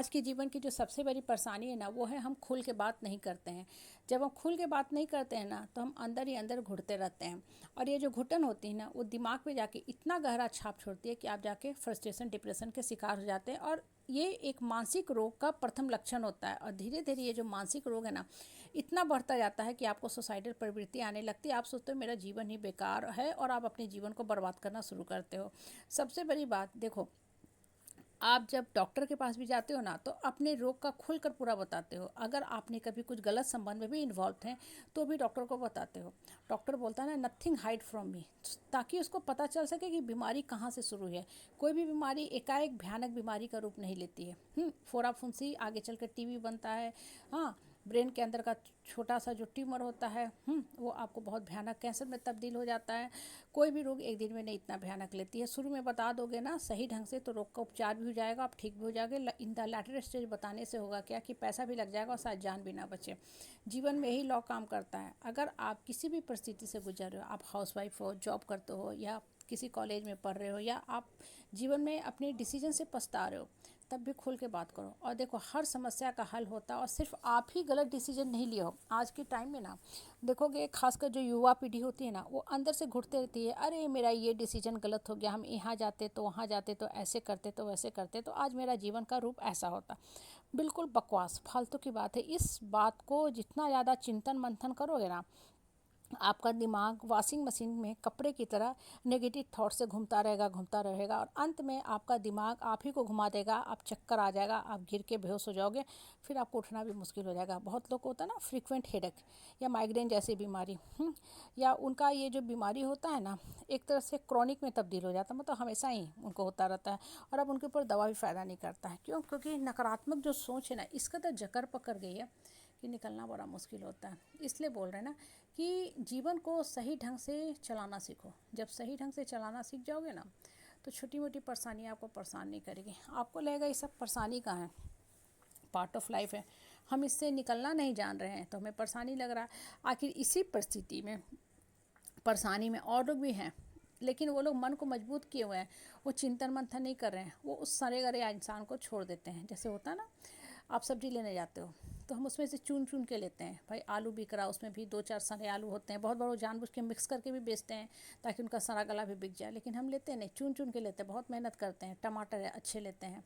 आज के जीवन की जो सबसे बड़ी परेशानी है ना, वो है हम खुल के बात नहीं करते हैं। जब हम खुल के बात नहीं करते हैं ना, तो हम अंदर ही अंदर घुटते रहते हैं। और ये जो घुटन होती है ना, वो दिमाग पे जाके इतना गहरा छाप छोड़ती है कि आप जाके फ्रस्ट्रेशन डिप्रेशन के शिकार हो जाते हैं। और ये एक मानसिक रोग का प्रथम लक्षण होता है। और धीरे धीरे ये जो मानसिक रोग है ना, इतना बढ़ता जाता है कि आपको सुसाइडल प्रवृत्ति आने लगती है। आप सोचते हो मेरा जीवन ही बेकार है, और आप अपने जीवन को बर्बाद करना शुरू करते हो। सबसे बड़ी बात देखो, आप जब डॉक्टर के पास भी जाते हो ना, तो अपने रोग का खुलकर पूरा बताते हो। अगर आपने कभी कुछ गलत संबंध में भी इन्वॉल्व हैं, तो भी डॉक्टर को बताते हो। डॉक्टर बोलता है ना, नथिंग हाइड फ्रॉम मी, ताकि उसको पता चल सके कि बीमारी कहाँ से शुरू है। कोई भी बीमारी एकाएक भयानक बीमारी का रूप नहीं लेती है। फोड़ा फुंसी आगे चलकर टीबी बनता है। हाँ, ब्रेन के अंदर का छोटा सा जो ट्यूमर होता है, वो आपको बहुत भयानक कैंसर में तब्दील हो जाता है। कोई भी रोग एक दिन में नहीं इतना भयानक लेती है। शुरू में बता दोगे ना सही ढंग से, तो रोग का उपचार भी हो जाएगा, आप ठीक भी हो जाओगे। इन द लैटर स्टेज बताने से होगा क्या कि पैसा भी लग जाएगा और शायद जान भी ना बचे। जीवन में यही लॉ काम करता है। अगर आप किसी भी परिस्थिति से गुजर रहे हो, आप हाउसवाइफ हो, जॉब करते हो, या किसी कॉलेज में पढ़ रहे हो, या आप जीवन में अपने डिसीजन से पछता रहे हो, तब भी खुल के बात करो। और देखो, हर समस्या का हल होता है, और सिर्फ आप ही गलत डिसीजन नहीं लिए हो। आज के टाइम में ना देखोगे, खासकर जो युवा पीढ़ी होती है ना, वो अंदर से घुटते रहती है, अरे मेरा ये डिसीजन गलत हो गया, हम यहाँ जाते तो वहाँ जाते तो ऐसे करते तो वैसे करते तो आज मेरा जीवन का रूप ऐसा होता। बिल्कुल बकवास, फालतू की बात है। इस बात को जितना ज़्यादा चिंतन मंथन करोगे ना, आपका दिमाग वॉशिंग मशीन में कपड़े की तरह नेगेटिव थॉट से घूमता रहेगा, और अंत में आपका दिमाग आप ही को घुमा देगा। आप चक्कर आ जाएगा, आप गिर के बेहोश हो जाओगे, फिर आपको उठना भी मुश्किल हो जाएगा। बहुत लोग को होता है ना फ्रीक्वेंट हेडेक या माइग्रेन जैसी बीमारी, या उनका ये जो बीमारी होता है ना, एक तरह से क्रॉनिक में तब्दील हो जाता है, मतलब हमेशा ही उनको होता रहता है। और अब उनके ऊपर दवा भी फ़ायदा नहीं करता है। क्यों? क्योंकि नकारात्मक जो सोच है ना, इसका तो जकड़ पकड़ गई है कि निकलना बड़ा मुश्किल होता है। इसलिए बोल रहे हैं ना कि जीवन को सही ढंग से चलाना सीखो। जब सही ढंग से चलाना सीख जाओगे ना, तो छोटी मोटी परेशानियाँ आपको परेशान नहीं करेगी। आपको लगेगा ये सब परेशानी का है, पार्ट ऑफ लाइफ है, हम इससे निकलना नहीं जान रहे हैं तो हमें परेशानी लग रहा है। आखिर इसी परिस्थिति में, परेशानी में और लोग भी हैं, लेकिन वो लोग मन को मजबूत किए हुए हैं। वो चिंतन मंथन नहीं कर रहे हैं, वो उस सरे गरे इंसान को छोड़ देते हैं। जैसे होता है ना, आप सब्जी लेने जाते हो, तो हम उसमें से चुन चुन के लेते हैं। भाई आलू बिक रहा, उसमें भी दो चार सड़े आलू होते हैं, बहुत बड़े जानबूझ के मिक्स करके भी बेचते हैं ताकि उनका सड़ा गला भी बिक जाए। लेकिन हम लेते हैं नहीं, चुन चुन के लेते हैं, बहुत मेहनत करते हैं। टमाटर अच्छे लेते हैं,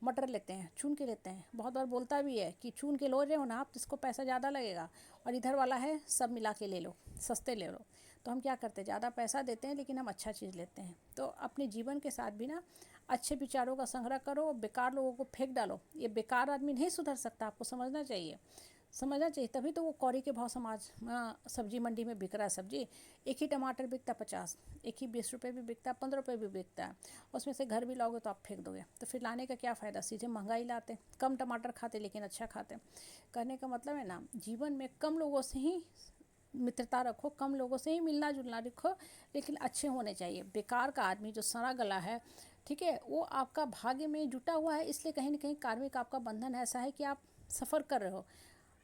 मटर लेते हैं, चुन के लेते हैं। बहुत बार बोलता भी है कि चुन के लो रहे हो ना आप, जिसको पैसा ज़्यादा लगेगा, और इधर वाला है सब मिला के ले लो, सस्ते ले लो। तो हम क्या करते हैं, ज़्यादा पैसा देते हैं लेकिन हम अच्छा चीज़ लेते हैं। तो अपने जीवन के साथ भी ना अच्छे विचारों का संग्रह करो, बेकार लोगों को फेंक डालो। ये बेकार आदमी नहीं सुधर सकता, आपको समझना चाहिए, समझना चाहिए। तभी तो वो कौड़ी के भाव समाज सब्जी मंडी में बिक रहा है। सब्जी एक ही टमाटर बिकता 50, एक ही 20 रुपये भी बिकता है, 15 रुपये भी बिकता है। उसमें से घर भी लाओगे तो आप फेंक दोगे, तो फिर लाने का क्या फ़ायदा। सीधे महंगाई लाते, कम टमाटर खाते लेकिन अच्छा खाते। कहने का मतलब है ना, जीवन में कम लोगों से ही मित्रता रखो, कम लोगों से ही मिलना जुलना रखो, लेकिन अच्छे होने चाहिए। बेकार का आदमी जो सड़ा गला है, ठीक है, वो आपका भाग्य में जुटा हुआ है, इसलिए कहीं ना कहीं कार्मिक आपका बंधन ऐसा है कि आप सफ़र कर रहे हो।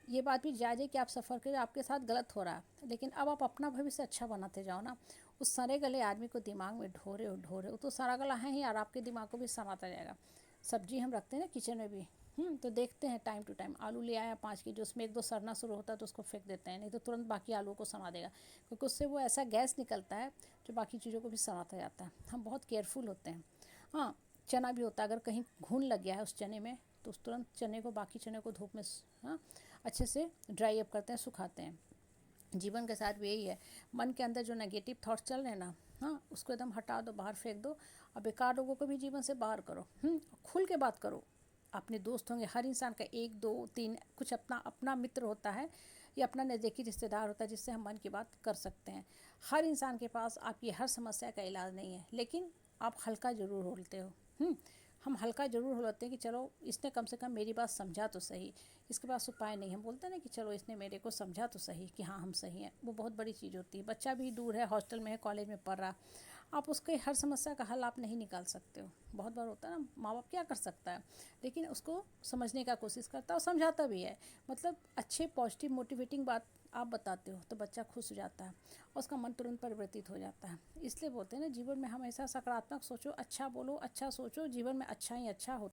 ये बात भी जायज़ है कि आप सफ़र करें, आपके साथ गलत हो रहा है, लेकिन अब आप अपना भविष्य अच्छा बनाते जाओ ना। उस सड़े गले आदमी को दिमाग में ढोरे वो तो सड़ा गला है ही, और आपके दिमाग को भी सड़ाता जाएगा। सब्जी हम रखते हैं ना किचन में भी, तो देखते हैं टाइम टू टाइम। आलू ले आया 5 केजी, उसमें एक दो सड़ना शुरू होता है तो उसको फेंक देते हैं, नहीं तो तुरंत बाकी आलू को सड़ा देगा, क्योंकि उससे वो ऐसा गैस निकलता है जो बाकी चीज़ों को भी सड़ाता जाता है। हम बहुत केयरफुल होते हैं। हाँ, चना भी होता है, अगर कहीं घुन लग गया है उस चने में, तो उस तुरंत चने को, बाकी चने को धूप में हाँ अच्छे से ड्राई अप करते हैं, सुखाते हैं। जीवन के साथ भी यही है। मन के अंदर जो नेगेटिव थॉट्स चल रहे हैं ना, उसको एकदम हटा दो, बाहर फेंक दो। और बेकार लोगों को भी जीवन से बाहर करो। खुल के बात करो। अपने दोस्त होंगे, हर इंसान का एक दो तीन कुछ अपना अपना मित्र होता है, या अपना नज़दीकी रिश्तेदार होता है जिससे हम मन की बात कर सकते हैं। हर इंसान के पास आपकी हर समस्या का इलाज नहीं है, लेकिन आप हल्का ज़रूर होते हो। हम हल्का ज़रूर हो लेते हैं कि चलो इसने कम से कम मेरी बात समझा तो सही, इसके पास उपाय नहीं। हम बोलते हैं ना कि चलो इसने मेरे को समझा तो सही कि हाँ हम सही हैं, वो बहुत बड़ी चीज़ होती है। बच्चा भी दूर है, हॉस्टल में है, कॉलेज में पढ़ रहा, आप उसके हर समस्या का हल आप नहीं निकाल सकते हो। बहुत बार होता है ना, माँ बाप क्या कर सकता है, लेकिन उसको समझने का कोशिश करता है और समझाता भी है। मतलब अच्छे पॉजिटिव मोटिवेटिंग बात आप बताते हो तो बच्चा खुश हो जाता है और उसका मन तुरंत परिवर्तित हो जाता है। इसलिए बोलते हैं ना, जीवन में हमेशा सकारात्मक सोचो, अच्छा बोलो, अच्छा सोचो, जीवन में अच्छा ही अच्छा होता है।